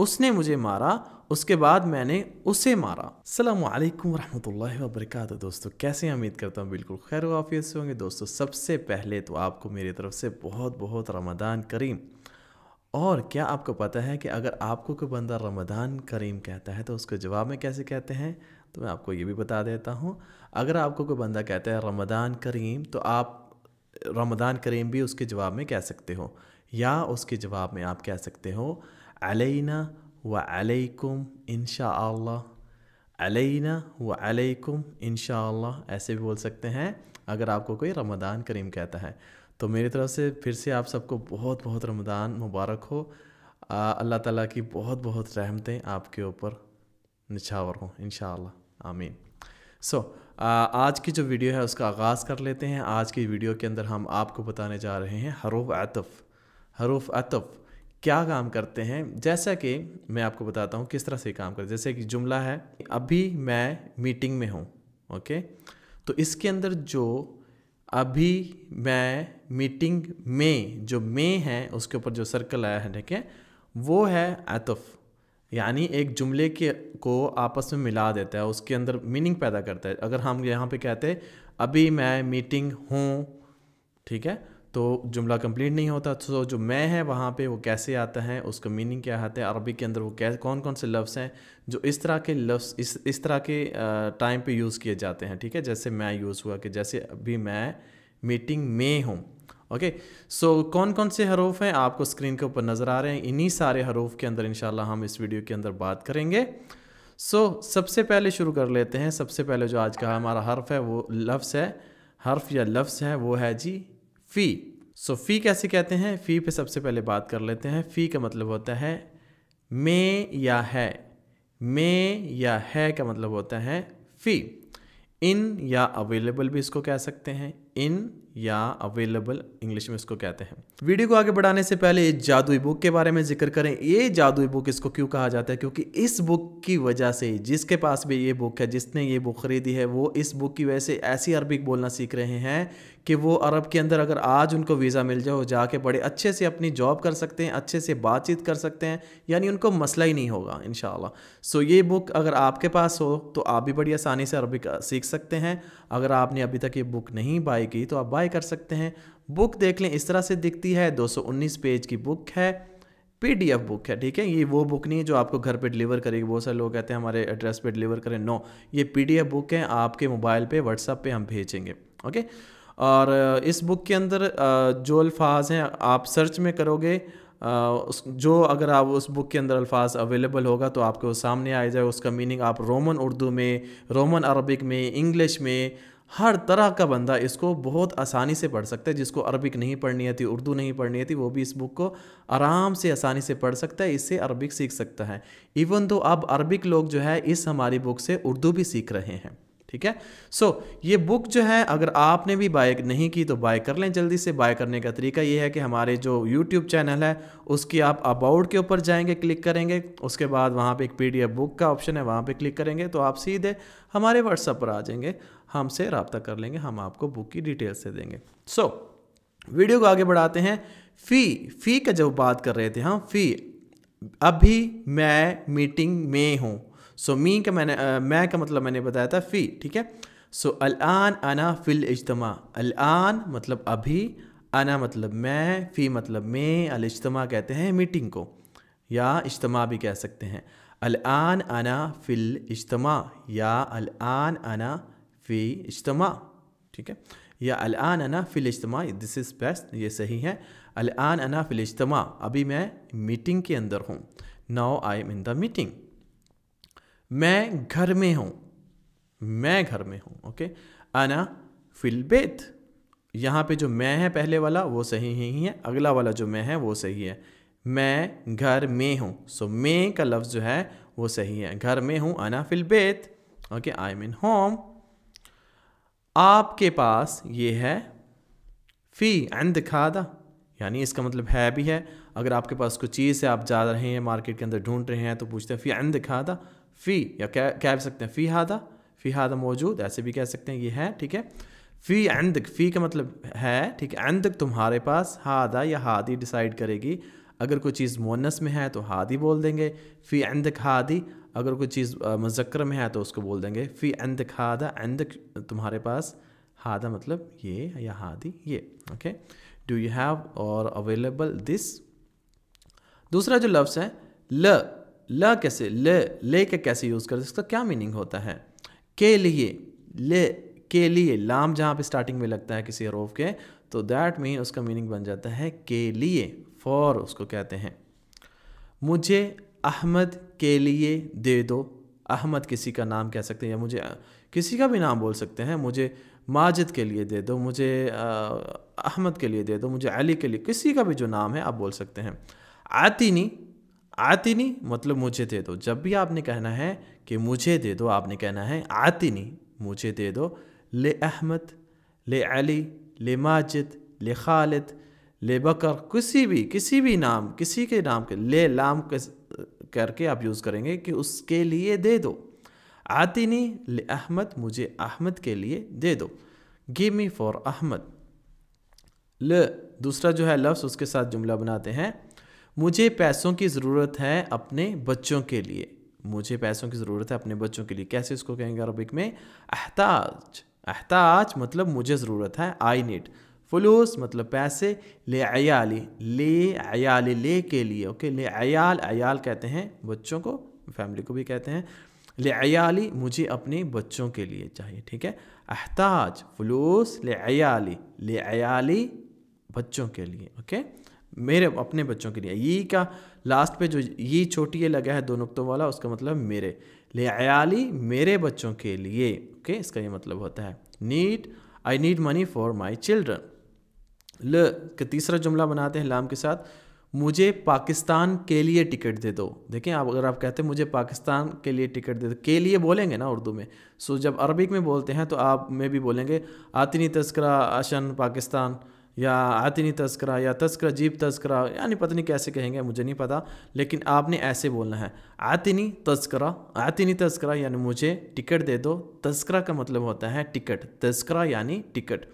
उसने मुझे मारा, उसके बाद मैंने उसे मारा। अस्सलामु अलैकुम रहमतुल्लाहि व बरकातहू। दोस्तों कैसे हैं? उम्मीद करता हूँ बिल्कुल खैर व आफियत से होंगे। दोस्तों सबसे पहले तो आपको मेरी तरफ से बहुत बहुत रमज़ान करीम। और क्या आपको पता है कि अगर आपको कोई बंदा रमज़ान करीम कहता है तो उसके जवाब में कैसे कहते हैं? तो मैं आपको ये भी बता देता हूँ। अगर आपको कोई बंदा कहता है रमज़ान करीम, तो आप रमज़ान करीम भी उसके जवाब में कह सकते हो, या उसके जवाब में आप कह सकते हो अलैना व अलैकुम इंशाअल्लाह, अलैना व अलैकुम इंशाअल्लाह, ऐसे भी बोल सकते हैं अगर आपको कोई रमज़ान करीम कहता है। तो मेरी तरफ से फिर से आप सबको बहुत बहुत रमज़ान मुबारक हो। अल्लाह ताला की बहुत बहुत रहमतें आपके ऊपर निछावर हों इंशाअल्लाह, आमीन। आज की जो वीडियो है उसका आगाज़ कर लेते हैं। आज की वीडियो के अंदर हम आपको बताने जा रहे हैं हरूफ अतफ़। हरूफ अतफ़ क्या काम करते हैं, जैसा कि मैं आपको बताता हूँ किस तरह से काम करते हैं। जैसे कि जुमला है, अभी मैं मीटिंग में हूँ, ओके। तो इसके अंदर जो अभी मैं मीटिंग में, जो में है उसके ऊपर जो सर्कल आया है, ठीक है, वो है अतफ़। यानी एक जुमले के को आपस में मिला देता है, उसके अंदर मीनिंग पैदा करता है। अगर हम यहाँ पे कहते हैं अभी मैं मीटिंग हूँ, ठीक है, तो जुमला कंप्लीट नहीं होता। तो जो मैं है वहाँ पे वो कैसे आता है, उसका मीनिंग क्या आता है, अरबी के अंदर वो कौन कौन से लफ्ज़ हैं जो इस तरह के लफ्ज़ इस तरह के टाइम पे यूज़ किए जाते हैं, ठीक है। जैसे मैं यूज़ हुआ कि जैसे अभी मैं मीटिंग में हूँ, ओके। कौन कौन से हरूफ हैं आपको स्क्रीन के ऊपर नज़र आ रहे हैं। इन्हीं सारे हरूफ के अंदर इंशाल्लाह हम इस वीडियो के अंदर बात करेंगे। सबसे पहले शुरू कर लेते हैं। सबसे पहले जो आज का हमारा हर्फ है, वो लफ्ज़ है, हर्फ या लफ्ज़ है, वो है जी फ़ी। फ़ी कैसे कहते हैं? फ़ी पे सबसे पहले बात कर लेते हैं। फ़ी का मतलब होता है में या है। में या है का मतलब होता है फ़ी। इन या अवेलेबल भी इसको कह सकते हैं। इन या अवेलेबल इंग्लिश में इसको कहते हैं। वीडियो को आगे बढ़ाने से पहले इस जादुई बुक के बारे में जिक्र करें। ये जादुई बुक इसको क्यों कहा जाता है? क्योंकि इस बुक की वजह से जिसके पास भी ये बुक है, जिसने ये बुक ख़रीदी है, वो इस बुक की वजह से ऐसी अरबिक बोलना सीख रहे हैं कि वो अरब के अंदर अगर आज उनको वीज़ा मिल जाए, जाके बड़े अच्छे से अपनी जॉब कर सकते हैं, अच्छे से बातचीत कर सकते हैं, यानी उनको मसला ही नहीं होगा इंशाअल्लाह। ये बुक अगर आपके पास हो तो आप भी बड़ी आसानी से अरबिक सीख सकते हैं। अगर आपने अभी तक ये बुक नहीं बाय की तो आप बाय कर सकते हैं। बुक देख लें, इस तरह से दिखती है। 219 पेज की बुक है, PDF बुक है, ठीक है। ये वो बुक नहीं है जो आपको घर पे डिलीवर करेगी। बहुत सारे लोग कहते हैं हमारे एड्रेस पे डिलीवर करें, नो, ये PDF बुक है, आपके मोबाइल पे व्हाट्सएप पे हम भेजेंगे, ओके। और इस बुक के अंदर जो अल्फाज हैं आप सर्च में करोगे, जो अगर आप उस बुक के अंदर अल्फाज अवेलेबल होगा तो आपको सामने आ जाए उसका मीनिंग। आप रोमन उर्दू में, रोमन अरबिक में, इंग्लिश में, हर तरह का बंदा इसको बहुत आसानी से पढ़ सकता है। जिसको अरबिक नहीं पढ़नी आती, उर्दू नहीं पढ़नी आती, वो भी इस बुक को आराम से आसानी से पढ़ सकता है, इससे अरबिक सीख सकता है। इवन तो अब अरबिक लोग जो है इस हमारी बुक से उर्दू भी सीख रहे हैं, ठीक है। ये बुक जो है अगर आपने भी बाय नहीं की तो बाय कर लें जल्दी से। बाय करने का तरीका ये है कि हमारे जो YouTube चैनल है उसकी आप अबाउट के ऊपर जाएंगे, क्लिक करेंगे, उसके बाद वहाँ पे एक PDF बुक का ऑप्शन है, वहाँ पे क्लिक करेंगे तो आप सीधे हमारे व्हाट्सएप पर आ जाएंगे, हमसे रब्ता कर लेंगे, हम आपको बुक की डिटेल्स दे देंगे। वीडियो को आगे बढ़ाते हैं। फ़ी का जब बात कर रहे थे हम, फ़ी, अभी मैं मीटिंग में हूँ। मी का मैं का मतलब मैंने बताया था फ़ी, ठीक है। अल-आन अना फ़िल इज्तिमा। अल-आन मतलब अभी, अना मतलब मैं, फ़ी मतलब में, अल-इज्तिमा कहते हैं मीटिंग को, या इज्तिमा भी कह सकते हैं। अल-आन अना फ़िल इज्तिमा या अल-आन अना फ़ी इज्तिमा, ठीक है, या अल-आन अना फ़िल इज्तिमा, दिस इज़ बेस्ट, ये सही है। अल-आन अना फ़िल इज्तिमा, अभी मैं मीटिंग के अंदर हूँ। Now I am in the meeting. मैं घर में हूँ, मैं घर में हूँ, ओके। अना फ़िल बैत, यहाँ पे जो मैं है पहले वाला वो सही ही है, अगला वाला जो मैं है वो सही है। मैं घर में हूँ, मैं का लफ्ज़ जो है वो सही है, घर में हूँ। अना फ़िल बैत, okay, I am in home. आपके पास ये है, फ़ी अंद खादा, यानी इसका मतलब है भी है। अगर आपके पास कोई चीज़ है, आप जा रहे हैं मार्केट के अंदर ढूंढ रहे हैं तो पूछते हैं फ़ी अंद खादा, फ़ी, या कह सकते हैं फ़ी हादा मौजूद, ऐसे भी कह सकते हैं ये है, ठीक है। फ़ी अंदक, फ़ी का मतलब है, ठीक है। अंदक तुम्हारे पास, हादा या हादी डिसाइड करेगी, अगर कोई चीज़ मुअन्नस में है तो हादी बोल देंगे, फ़ी अंदक हादी। अगर कोई चीज़ मुज़क्कर में है तो उसको बोल देंगे फ़ी अंदक हादा, अंदक तुम्हारे पास, हादा मतलब ये या हादी ये। ओके, डू यू हैव और अवेलेबल दिस। दूसरा जो लफ्ज़ है ल कैसे, ले के कैसे यूज़ करते, इसका क्या मीनिंग होता है। के लिए, ले के लिए, लाम जहाँ पे स्टार्टिंग में लगता है किसी हरूफ के तो दैट मीन उसका मीनिंग बन जाता है के लिए, फॉर उसको कहते हैं। मुझे अहमद के लिए दे दो, अहमद किसी का नाम कह सकते हैं या मुझे किसी का भी नाम बोल सकते हैं। मुझे माजिद के लिए दे दो, मुझे अहमद के लिए दे दो, मुझे अली के लिए, किसी का भी जो नाम है आप बोल सकते हैं। आतिनी, आतिनी मतलब मुझे दे दो। जब भी आपने कहना है कि मुझे दे दो, आपने कहना है आतिनी, मुझे दे दो। ले अहमद, ले अली, ले माजिद, ले खालिद, ले बकर, किसी भी नाम, किसी के नाम के ले लाम करके आप यूज़ करेंगे कि उसके लिए दे दो। आतिनी ले अहमद, मुझे अहमद के लिए दे दो। Give me for Ahmad. ल दूसरा जो है लफ्ज़, उसके साथ जुमला बनाते हैं। मुझे पैसों की ज़रूरत है अपने बच्चों के लिए, मुझे पैसों की ज़रूरत है अपने बच्चों के लिए। कैसे इसको कहेंगे अरबिक में, अहताज। अहताज मतलब मुझे ज़रूरत है, आई नीड। फलूस मतलब पैसे। ले अयाली, ले अयाली, ले के लिए। ओके, ले अयाल, अयाल कहते हैं बच्चों को, फैमिली को भी कहते हैं। ले अयाली, मुझे अपने बच्चों के लिए चाहिए। ठीक है, अहताज फलूस ले अयाली, ले अयाली बच्चों के लिए। ओके, मेरे अपने बच्चों के लिए। ये का लास्ट पे जो ये छोटी ये लगा है दो नुक्तों वाला, उसका मतलब मेरे। ले अयाली, मेरे बच्चों के लिए। ओके, इसका ये मतलब होता है need, I need money for my children. ल का तीसरा जुमला बनाते हैं लाम के साथ। मुझे पाकिस्तान के लिए टिकट दे दो। देखें आप, अगर आप कहते हैं मुझे पाकिस्तान के लिए टिकट दे दो, के लिए बोलेंगे ना उर्दू में, सो जब अरबिक में बोलते हैं तो आप में भी बोलेंगे आतिनी तस्करा अशन पाकिस्तान, या आतिनी तस्करा, या तस्करा जीप तस्करा, यानी पता नहीं कैसे कहेंगे, मुझे नहीं पता, लेकिन आपने ऐसे बोलना है आतिनी तस्करा। आतिनी तस्करा यानी मुझे टिकट दे दो। तस्करा का मतलब होता है टिकट, तस्करा यानी टिकट।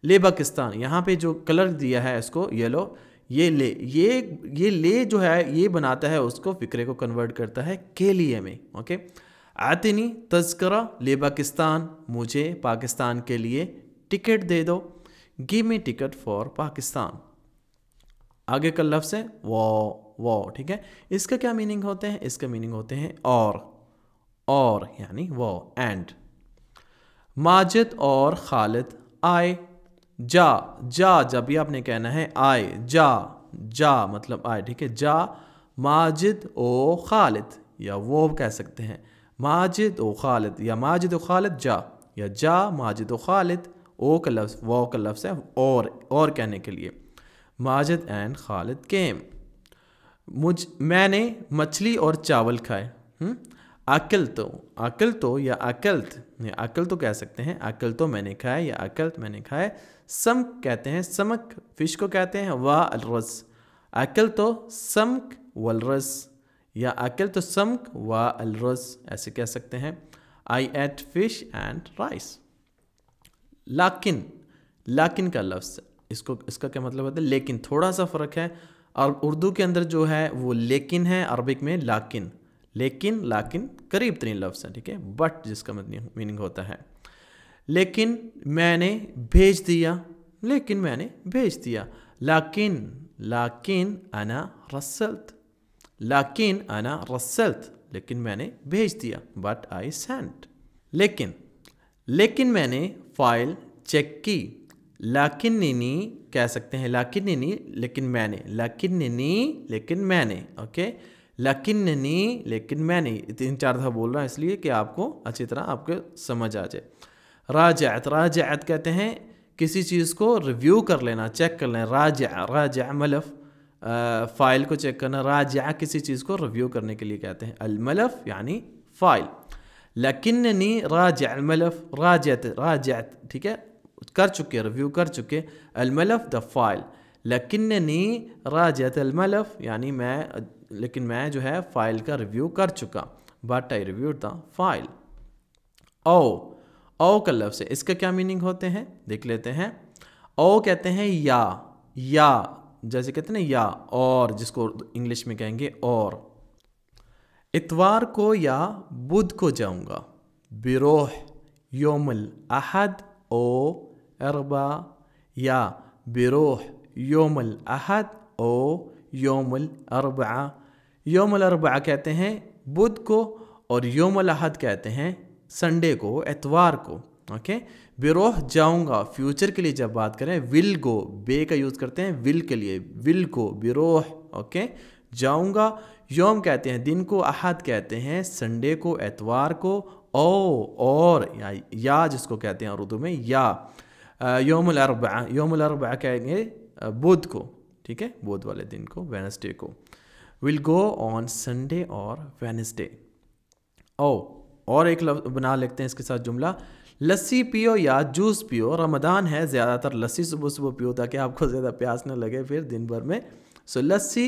ले पाकिस्तान, यहाँ पे जो कलर दिया है इसको येलो, ये ले जो है ये बनाता है उसको, फिक्रे को कन्वर्ट करता है के लिए में। ओके, आतिनी तस्करा ले पाकिस्तान, मुझे पाकिस्तान के लिए टिकट दे दो। Give me ticket for Pakistan. आगे का लफ्ज़ है वो। ठीक है, इसका क्या मीनिंग होते हैं, इसका मीनिंग होते हैं और यानी वो, एंड। माजिद और खालिद आए। जा जब भी आपने कहना है आए, जा मतलब आए। ठीक है, जा माजिद ओ खालिद, या वो कह सकते हैं माजिद ओ खालिद, या माजिद ओ खालिद जा, या जा माजिद ओ खालिद। ओ का लफ्ज़, वो का लफ्ज़ है और कहने के लिए। माजिद एंड खालिद केम। मैंने मछली और चावल खाए। अकल तो या अकल तो कह सकते हैं, अकल तो मैंने खाए या अकल मैंने खाए। समक कहते हैं, समक फिश को कहते हैं, वा अलरस। अकल तो समक वलरस, या अकल तो समक वा अलरस, ऐसे कह सकते हैं। आई एट फिश एंड राइस। लाकिन का लफ्ज़, इसका क्या मतलब होता है, लेकिन। थोड़ा सा फ़र्क है, और उर्दू के अंदर जो है वो लेकिन है, अरबिक में लाकिन। लाकिन करीब तरीन लफ्ज़ है। ठीक है, बट जिसका मीनिंग होता है लेकिन मैंने भेज दिया, लाकिन अना रसलत, लेकिन मैंने भेज दिया, बट आई सेंट। लेकिन मैंने फाइल चेक की। लाकिन्नी कह सकते हैं, लाकिन्नी लेकिन मैंने। ओके, लाकिन्नी लेकिन मैंने, 3-4 दफ़ा बोल रहा है इसलिए कि आपको अच्छी तरह आपको समझ आ जाए। राजअत कहते हैं किसी चीज़ को रिव्यू कर लेना, चेक कर लेना। राजा मलफ, फ़ाइल को चेक करना। राजा किसी चीज़ को रिव्यू करने के लिए कहते हैं। अलमलफ यानी फ़ाइल। लकिन्नी राजा अलमलफ, राजअत ठीक है, कर चुके, रिव्यू कर चुके। अलमलफ द फाइल। लकिन्नी राजअत अलमलफ यानी मैं जो है फ़ाइल का रिव्यू कर चुका, but I reviewed the file. ओ का लफ्ज़ है, इसका क्या मीनिंग होते हैं देख लेते हैं। ओ कहते हैं या जैसे कहते हैं ना या, और जिसको इंग्लिश में कहेंगे और। इतवार को या बुध को जाऊंगा। बिरोह योमुल अहद ओ अरबा, या बिरोह योमुल अहद ओ योमुल अरबा। योमुल अरबा कहते हैं बुध को, और योमुल अहद कहते हैं संडे को, एतवार को। ओके, बिरोह जाऊंगा फ्यूचर के लिए जब बात करें विल गो, बे का यूज़ करते हैं विल के लिए, विल को बिरोह। ओके, जाऊंगा। योम कहते हैं दिन को, अहद कहते हैं संडे को, एतवार को, ओ और या जिसको कहते हैं उर्दू में या। योमुल अरबा, योमुल अरबा कहेंगे बुध को, ठीक है, बुध वाले दिन को, वेडनेसडे को। विल गो ऑन संडे और वेडनेसडे। और एक लफ्ज़ बना लेते हैं इसके साथ जुमला, लस्सी पियो या जूस पियो। रमज़ान है, ज़्यादातर लस्सी सुबह सुबह पियो ताकि आपको ज़्यादा प्यास न लगे फिर दिन भर में। सो लस्सी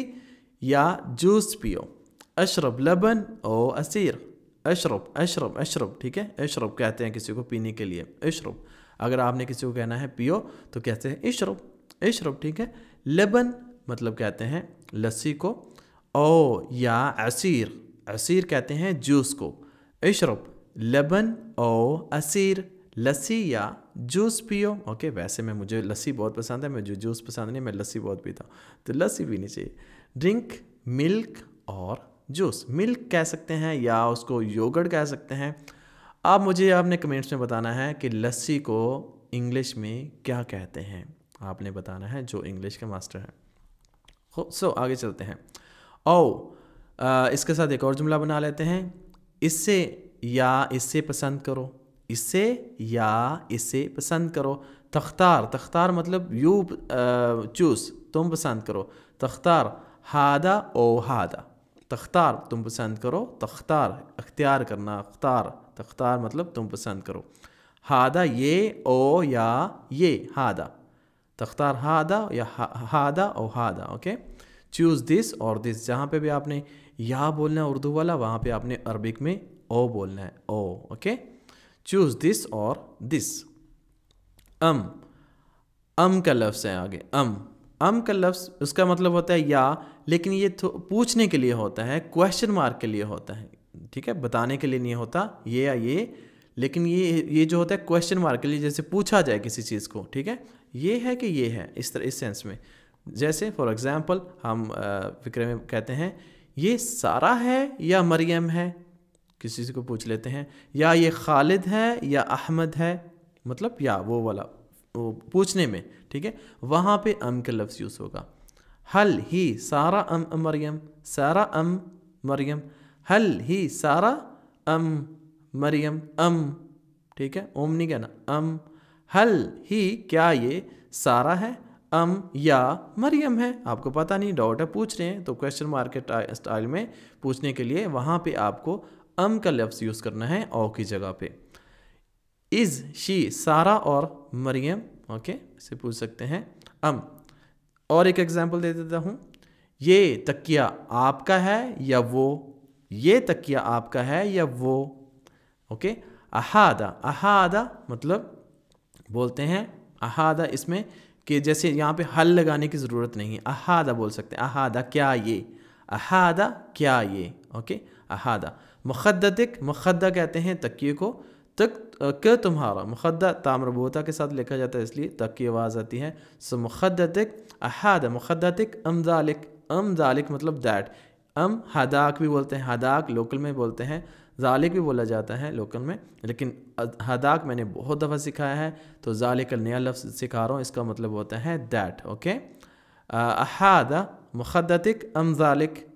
या जूस पियो। अशरब लबन ओ असीर। अशरब अशरब अशरब, ठीक है, अशरब कहते हैं किसी को पीने के लिए, अशरब। अगर आपने किसी को कहना है पियो तो कहते हैं इशरब, इशरब, ठीक है। लबन मतलब कहते हैं लस्सी को, ओ या असीर, असीर कहते हैं जूस को। इशरब लबन ओ असीर, लस्सी या जूस पियो। ओके, वैसे मैं मुझे लस्सी बहुत पसंद है, मुझे जूस पसंद नहीं, मैं लस्सी बहुत पीता हूँ, तो लस्सी पीनी चाहिए। ड्रिंक मिल्क और जूस। मिल्क कह सकते हैं या उसको योगर्ट कह सकते हैं। अब मुझे आपने कमेंट्स में बताना है कि लस्सी को इंग्लिश में क्या कहते हैं, आपने बताना है जो इंग्लिश के मास्टर हैं। सो आगे चलते हैं। इसके साथ एक और जुमला बना लेते हैं, इससे या इससे पसंद करो, इससे या इससे पसंद करो। तख्तार, तख्तार मतलब यू चूस, तुम पसंद करो। तख्तार हादा ओ हादा, तख्तार तुम पसंद करो, तख्तार अख्तियार करना, अख्तार, तख्तार मतलब तुम पसंद करो। हादा ये ओ या ये, हादा, तख्तार हादा या हादा ओ हादा। ओके, चूज़ दिस और दिस, जहाँ पे भी आपने या बोलना है उर्दू वाला, वहाँ पे आपने अरबिक में ओ बोलना है, ओ। ओके, चूज़ दिस और दिस। अम का लफ्ज़ है आगे, अम का लफ्ज़ उसका मतलब होता है या, लेकिन ये पूछने के लिए होता है, क्वेश्चन मार्क के लिए होता है, ठीक है, बताने के लिए नहीं होता ये या ये, लेकिन ये जो होता है क्वेश्चन मार्क के लिए, जैसे पूछा जाए किसी चीज़ को, ठीक है, ये है कि ये है, इस तरह, इस सेंस में। जैसे फॉर एग्जांपल हम फिक्रे में कहते हैं ये सारा है या मरियम है, किसी को पूछ लेते हैं, या ये खालिद है या अहमद है, मतलब या वो वाला वो पूछने में, ठीक है, वहाँ पे अम का लफ्ज़ यूज़ होगा। हल ही सारा अम मरियम, सारा अम मरियम, हल ही सारा अम मरियम, ठीक है, ओम नहीं कहना, हल ही क्या ये सारा है, या मरियम है, आपको पता नहीं, डाउट है, पूछ रहे हैं, तो क्वेश्चन मार्क के स्टाइल में पूछने के लिए वहाँ पे आपको का लफ्ज़ यूज़ करना है ओ की जगह पे। इज़ शी सारा और मरियम, ओके, इसे पूछ सकते हैं और एक एग्जांपल दे देता हूँ, ये तकिया आपका है या वो, ये तकिया आपका है या वो। ओके, अहादा, अहादा मतलब बोलते हैं अहादा इसमें कि जैसे यहाँ पे हल लगाने की ज़रूरत नहीं है, अहादा बोल सकते हैं, अहादा क्या ये, अहादा क्या ये। ओके, अहादा। मुखद्दतिक, मुखद्दा कहते हैं तकिए को, तक तुम्हारा, मुखद्दा तामरबूता के साथ लिखा जाता है इसलिए तक की आवाज़ आती है। सो मुखद्दतिक, अहादा, मुखद्दतिक, जालिक मतलब दैट। हदाक भी बोलते हैं, हदाक लोकल में बोलते हैं, जालिक भी बोला जाता है लोकल में, लेकिन हदाक मैंने बहुत दफ़ा सिखाया है, तो जालिक का नया लफ्ज़ सिखा रहा हूँ, इसका मतलब होता है दैट। ओके, अहादा मुखद्दतिक जालिक,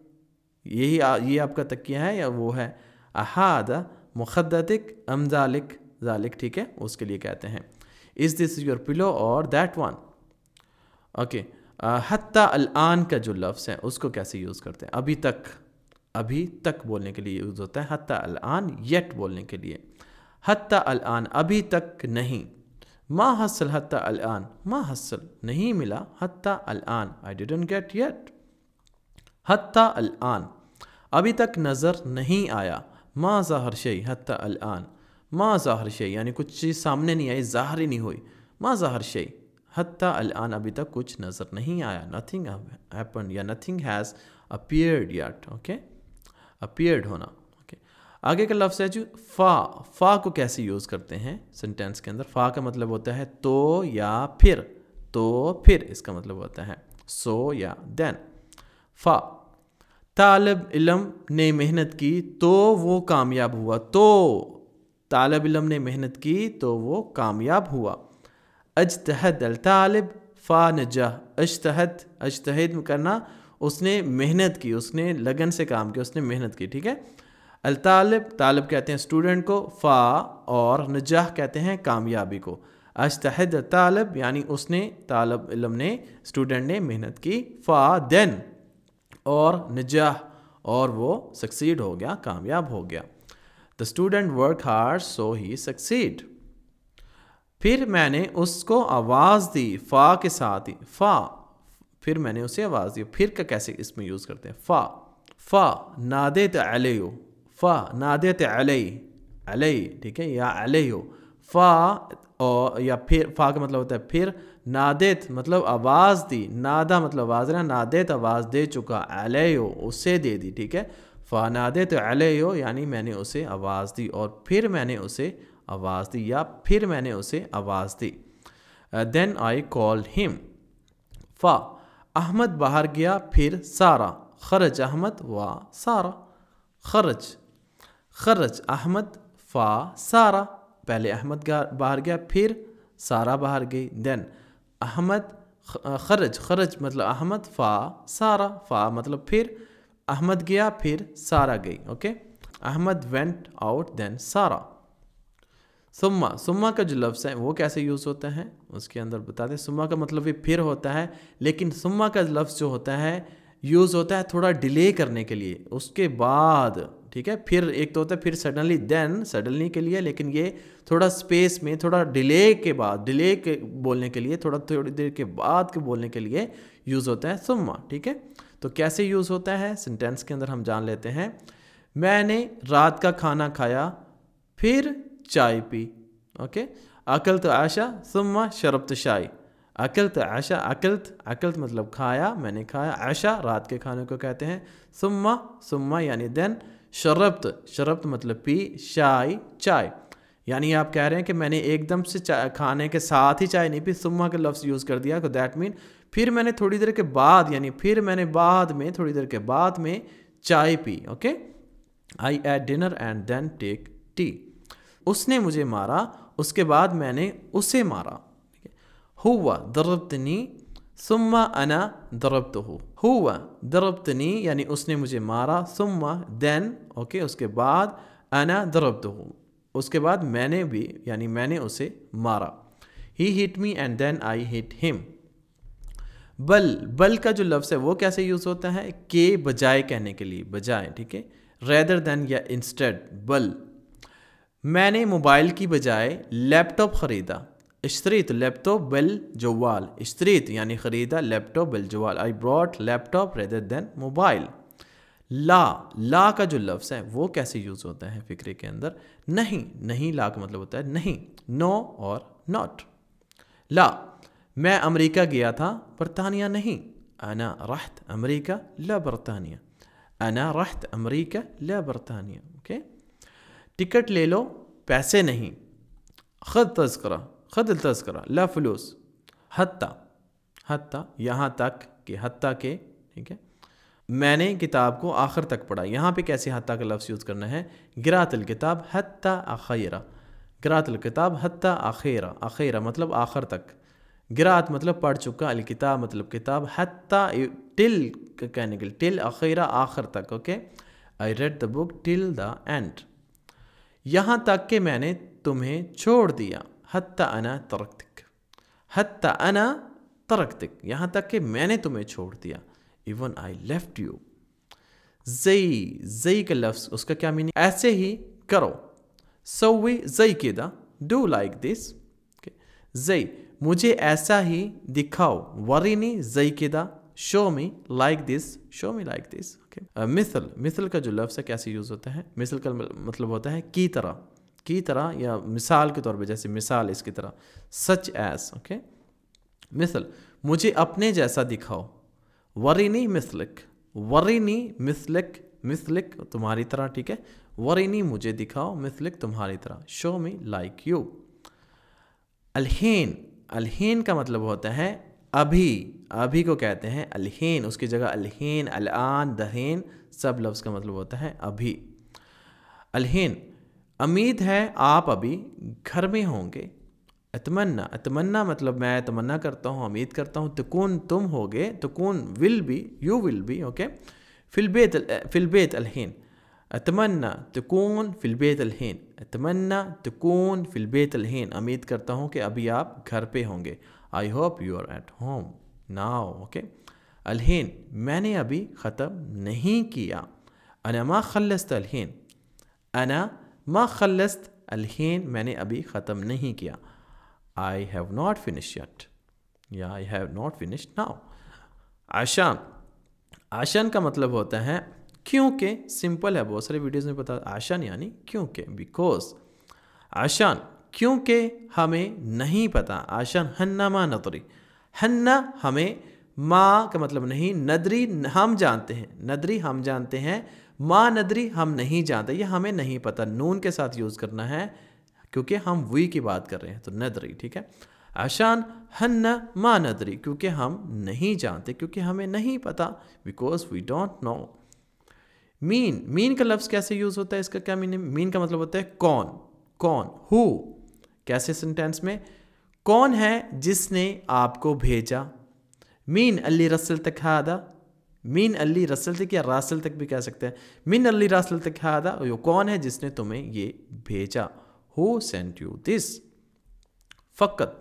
ये आपका तकिया है या वो है। अहादा मुखद्दतिक जालिक, जालिक, ठीक है, उसके लिए कहते हैं। इज़ दिस योर पिलो और दैट वन। ओके, हत्ता अल-आन का जो लफ्ज़ है उसको कैसे यूज़ करते हैं, अभी तक, अभी तक बोलने के लिए यूज़ होता है। हत्ता अल-आन येट बोलने के लिए, हत्ता अल-आन अभी तक नहीं। मा हसल हत्ता अल-आन, मा हसल नहीं मिला, हत्ता अल-आन आई डिडंट गेट येट। हत्ता अल-आन अभी तक नज़र नहीं आया, मा ज़ाहर शै हत्ता अल-आन, मा ज़ाहर शै यानी कुछ चीज़ सामने नहीं आई, ज़ाहिर ही नहीं हुई, मा ज़ाहर शै हत्ता अल-आन अभी तक कुछ नज़र नहीं आया, नथिंग हैपन या nothing has appeared yet, okay, appeared होना, ओके। आगे का लफ्ज़ है जो फ़ा को कैसे यूज़ करते हैं सेंटेंस के अंदर। फ़ा का मतलब होता है तो या फिर, तो फिर इसका मतलब होता है सो या देन। फ़ा, तालिब इल्म ने मेहनत की तो वो कामयाब हुआ, तो तालिब इल्म ने मेहनत की तो वो कामयाब हुआ। अजतहद अल तालिब फ़ा नजाह, अजतहद करना, उसने मेहनत की, उसने लगन से काम किया, उसने मेहनत की, ठीक है। अल तालिब, तालिब कहते हैं स्टूडेंट को, फ़ा और नजाह कहते हैं कामयाबी को। अजतहद अल तालिब यानी उसने, तालिब इल्म ने, स्टूडेंट ने मेहनत की, फ़ा देन और नजाह और वो सक्सीड हो गया, कामयाब हो गया। The student work hard so he succeed. फिर मैंने उसको आवाज़ दी, फ़ा के साथ ही, फ़ा, फिर मैंने उसे आवाज़ दी। फिर का कैसे इसमें यूज़ करते हैं, फ़ा नादेत अलैयो, फ़ा नादेत अलई, ठीक है, या अलैयो। फ़ा और या फिर, फ़ा का मतलब होता है फिर, नादेत मतलब आवाज़ दी, नादा मतलब आवाज़ देना, नादेत आवाज़ दे चुका, अलैयो उसे दे दी, ठीक है। फ़ा नादेत अलैयो यानी मैंने उसे आवाज़ दी और फिर मैंने उसे आवाज़ दी या फिर मैंने उसे आवाज़ दी। Then I called him. फ़ा, अहमद बाहर गया फिर सारा, खरज अहमद व सारा, खरज अहमद फ़ा सारा, पहले अहमद बाहर गया फिर सारा बाहर गई। देन अहमद खरज मतलब अहमद, फ़ा सारा, फ़ा मतलब फिर, अहमद गया फिर सारा गई, okay. Ahmad went out then Sara. सुम्मा का जो लफ्ज़ है वो कैसे यूज़ होता है उसके अंदर बता दें। सुम्मा का मतलब भी फिर होता है, लेकिन सुम्मा का लफ्ज़ जो होता है यूज़ होता है थोड़ा डिले करने के लिए, उसके बाद, ठीक है। फिर एक तो होता है फिर सडनली, देन सडनली के लिए, लेकिन ये थोड़ा स्पेस में, थोड़ा डिले के बाद, डिले के बोलने के लिए, थोड़ी देर के बाद के बोलने के लिए यूज़ होता है सुम्मा, ठीक है। तो कैसे यूज़ होता है सेंटेंस के अंदर हम जान लेते हैं। मैंने रात का खाना खाया फिर चाय पी, ओके। अकलत आशा सुम्मा शरबत शाई, अकलत आशा, अकलत मतलब खाया, मैंने खाया, आशा रात के खाने को कहते हैं, सुम्मा यानी देन, शरबत मतलब पी, शाई चाय, यानी आप कह रहे हैं कि मैंने एकदम से खाने के साथ ही चाय नहीं पी, सुम्मा का लफ्ज़ यूज़ कर दिया, तो दैट मीन फिर मैंने थोड़ी देर के बाद, यानी फिर मैंने बाद में, थोड़ी देर के बाद में चाय पी, okay. I ate dinner and then take tea. उसने मुझे मारा उसके बाद मैंने उसे मारा, हुआ दरबतनी सुम्मा अना दरबतहु, हुआ दरबतनी यानी उसने मुझे मारा, सुम्मा देन, ओके, उसके बाद, अना दरबतहु उसके बाद मैंने भी, यानी मैंने उसे मारा। He hit me and then I hit him. बल का जो लफ्ज़ है वो कैसे यूज़ होता है, के बजाय कहने के लिए, बजाय, ठीक है, रेदर देन या इंस्टेड, बल। मैंने मोबाइल की बजाय लैपटॉप ख़रीदा, इश्तरीत लैपटॉप बिल जवाल, इश्तरीत यानी ख़रीदा, लैपटॉप बिल जवाल, I brought laptop rather than mobile. ला का जो लफ्ज़ है वो कैसे यूज़ होता है फ़िक्रे के अंदर, नहीं ला का मतलब होता है नहीं, नो और नॉट। ला, मैं अमेरिका गया था बरतानिया नहीं, अना रहत अमेरिका ला बरतानिया, अना रहत अमेरिका ला बरतानिया, ओके। टिकट ले लो पैसे नहीं, खद तज़करा ला फलूस, हत्ता यहाँ तक कि, हत्ता के, ठीक है। मैंने किताब को आखिर तक पढ़ा, यहाँ पे कैसे हत्ता का लफ्ज़ यूज़ करना है, गिरातल किताब हत्ता आखिरा, गिरातल किताब हत्ता आखिरा मतलब आखिर तक, गिरात मतलब पढ़ चुका, अल किताब मतलब किताब, हत्ता टिल कहने के लिए, टिल आखिरा आखिर तक, okay. I read the book till the end, यहाँ तक कि मैंने तुम्हें छोड़ दिया, हत्ता अना तरक्तिक, हत्ता अना तरक्तिक, यहाँ तक कि मैंने तुम्हें छोड़ दिया, इवन आई लेफ्ट यू। जई का लफ्ज़ उसका क्या मीनिंग, ऐसे ही करो, सवी जई किदा, डू लाइक दिस, जई मुझे ऐसा ही दिखाओ, वरीनी जई किदा, show me like this, okay. मिसल का जो लफ्ज़ है कैसे यूज़ होता है, मिसल का मतलब होता है की तरह या मिसाल के तौर पे, जैसे मिसाल इसकी तरह, सच एज, ओके। मिसल मुझे अपने जैसा दिखाओ, वरीनी मिसलिक, वरीनी मिसलिक, मिसलिक तुम्हारी तरह, ठीक है, वरीनी मुझे दिखाओ, मिसलिक तुम्हारी तरह, शो मी लाइक यू। अलहीन, अलहीन का मतलब होता है अभी, अभी को कहते हैं अलहीन, उसकी जगह अलहीन, अलान, दहीन सब लफ्ज़ का मतलब होता है अभी। अलहीन उम्मीद है आप अभी घर में होंगे। अतमन्ना, अतमन्ना मतलब मैं तमन्ना करता हूँ, उम्मीद करता हूँ। तकून तुम होगे, तकून will be, you will be, okay. फिलबेत अलहीन, अतमन्ना तकून फिलबेत अलहीन, अतमन्ना तकून फिलबेत अलहीन, उम्मीद करता हूँ कि अभी आप घर पे होंगे। I hope you are at home now, okay. अलहीन मैंने अभी ख़त्म नहीं किया। अना मा खल्लस्त अलहीन, अना मा खल्लस्त अलहीन मैंने अभी ख़त्म नहीं किया। I have not finished yet, या I have not finished now। आशान, आशान का मतलब होता है क्योंकि, सिंपल है, बहुत सारे वीडियोस में पता, आशान यानी क्योंकि, बिकॉज। आशान क्योंकि हमें नहीं पता। आशान हन्ना मा नदरी, हन्ना हमें, माँ का मतलब नहीं, नदरी हम जानते हैं, नदरी हम जानते हैं, माँ नदरी हम नहीं जानते, ये हमें नहीं पता, नून के साथ यूज़ करना है क्योंकि हम वी की बात कर रहे हैं, तो नदरी, ठीक है। आशान हन्ना मा नदरी, क्योंकि हम नहीं जानते, क्योंकि हमें नहीं पता, because we don't know. Mean, mean का लफ्ज़ कैसे यूज़ होता है, इसका क्या मीनिंग? मीन का मतलब होता है कौन, कौन, हु। कैसे सेंटेंस में? कौन है जिसने आपको भेजा। मीन अली रसल तक हादा, मीन अली रसल तक या रासल तक भी कह सकते हैं। मीन अली रासल तक हादा, कौन है जिसने तुम्हें ये भेजा। Who sent you this? फ़कत,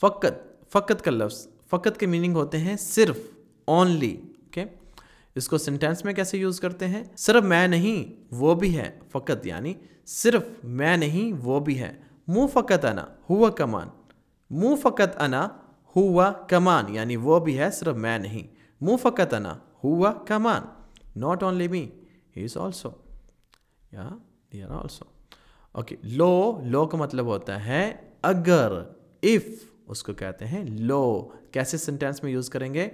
फ़कत, फ़कत का लफ्ज़, फ़कत के मीनिंग होते हैं सिर्फ, ओनली, ओके। इसको सेंटेंस में कैसे यूज़ करते हैं? सिर्फ मैं नहीं वो भी है, फ़कत यानी सिर्फ मैं नहीं वो भी है। मु फ़कत अना हुआ कमान, मु फ़कत अना हुआ कमान यानी वो भी है, सिर्फ मैं नहीं। मु फ़कत अना हुआ कमान, not only me, he is also, या दे आर ऑल्सो, ओके। लो, लो का मतलब होता है अगर, इफ़, उसको कहते हैं लो। कैसे सेंटेंस में यूज़ करेंगे?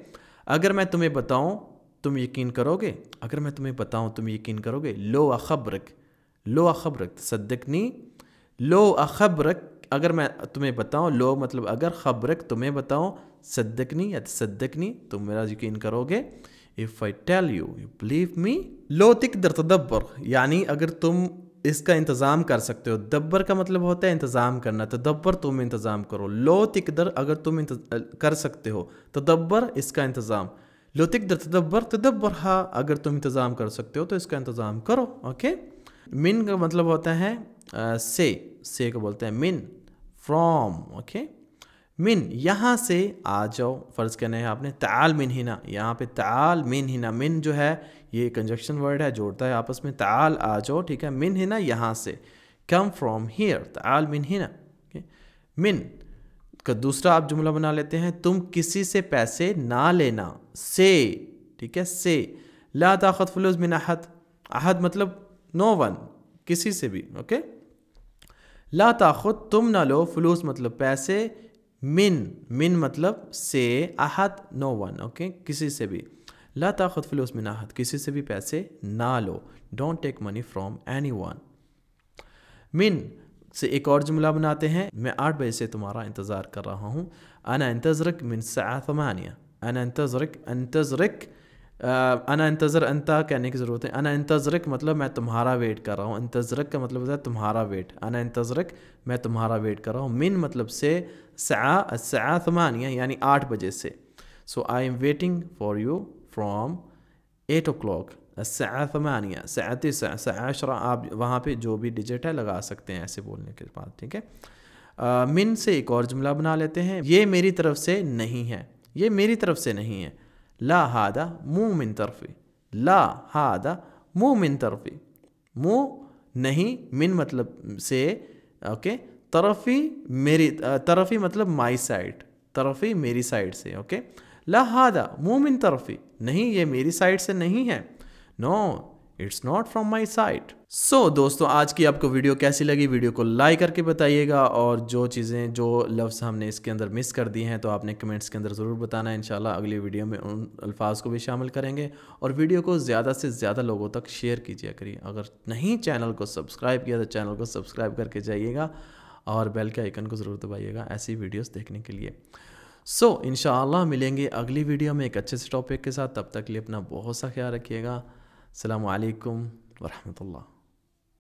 अगर मैं तुम्हें बताऊं तुम यकीन करोगे, अगर मैं तुम्हें बताऊं तुम यकीन करोगे। लो अखबरक, लो अखबरक तसद्दकनी, लो अखबरक अगर मैं तुम्हें बताऊं, लो मतलब अगर, खबरक तुम्हें बताऊं, सद्दकनी या तसद्दकनी तुम मेरा यकीन करोगे। If I tell you you believe me. लो तिकदर तदब्बर यानी अगर तुम इसका इंतज़ाम कर सकते हो। दब्बर का मतलब होता है इंतज़ाम करना, तदब्बर तुम इंतज़ाम करो। लो तिकदर अगर तुम कर सकते हो, तदब्बर इसका इंतज़ाम। लो तिकदर तदब्बर, तदब्बर हा अगर तुम इंतज़ाम कर सकते हो तो इसका इंतज़ाम करो, ओके। मिन का मतलब होता है से को बोलते हैं मिन, फ्रॉम, ओके। मिन यहाँ से आ जाओ, फ़र्ज़ करना है आपने ताल मिन हिना, यहाँ पे ताल मिन हिना, मिन जो है ये कंजक्शन वर्ड है, जोड़ता है आपस में, ताल आ जाओ, ठीक है। मिन हिना यहाँ से, कम फ्रॉम हियर, ताल मिन हिना, मिन का दूसरा आप जुमला बना लेते हैं, तुम किसी से पैसे ना लेना, से, ठीक है, से। ला ताख़ुद फुलूस मिन अहद, अहद मतलब नो वन, किसी से भी, ओके। ला ताख़ुद तुम ना लो, फुलूस मतलब पैसे, मिन, मिन मतलब से, अहद नो वन, ओके, किसी से भी। ला ताख़ुद फुलूस मिन अहद, किसी से भी पैसे ना लो, don't take money from anyone. मिन से एक और जुमला बनाते हैं, मैं 8 बजे से तुम्हारा इंतज़ार कर रहा हूँ। अना इंतज़रक मिन सआ 8, अना इंतज़रक, अंतज़रक, अना इंतज़र अंता कहने की ज़रूरत है। अना इंतज़रक मतलब मैं तुम्हारा वेट कर रहा हूँ, इंतज़रक का मतलब होता है तुम्हारा वेट। अना इंतज़रक मैं तुम्हारा वेट कर रहा हूँ। मिन मतलब से, सआ 8 यानी 8 बजे से। So I am waiting for you from 8 o'clock, सआ 8, सआ 9, सआ 10, आप वहाँ पे जो भी डिजिट है लगा सकते हैं ऐसे बोलने के बाद, ठीक है। मिन से एक और जुमला बना लेते हैं, ये मेरी तरफ से नहीं है, ये मेरी तरफ से नहीं है। ला हादा मु मिन तरफ़ी, ला हादा मु मिन तरफ़ी, मु नहीं, मिन मतलब से, ओके। तरफ़ी मेरी, तरफ़ी मतलब माई साइड, तरफ़ी मेरी साइड से, ओके। ला हादा मु मिन तरफ़ी, नहीं ये मेरी साइड से नहीं है। No it's not from my side. So दोस्तों, आज की आपको वीडियो कैसी लगी, वीडियो को लाइक करके बताइएगा, और जो चीज़ें, जो लफ्ज़ हमने इसके अंदर मिस कर दिए हैं तो आपने कमेंट्स के अंदर ज़रूर बताना है। इंशाल्लाह अगली वीडियो में उन अल्फाज को भी शामिल करेंगे। और वीडियो को ज़्यादा से ज़्यादा लोगों तक शेयर कीजिए करिए। अगर नहीं चैनल को सब्सक्राइब किया तो चैनल को सब्सक्राइब करके जाइएगा और बेल के आइकन को ज़रूर दबाइएगा ऐसी वीडियोस देखने के लिए। सो इंशाअल्लाह मिलेंगे अगली वीडियो में एक अच्छे से टॉपिक के साथ। तब तक के लिए अपना बहुत सा ख्याल रखिएगा। अस्सलामु अलैकुम वरहमतुल्लाह।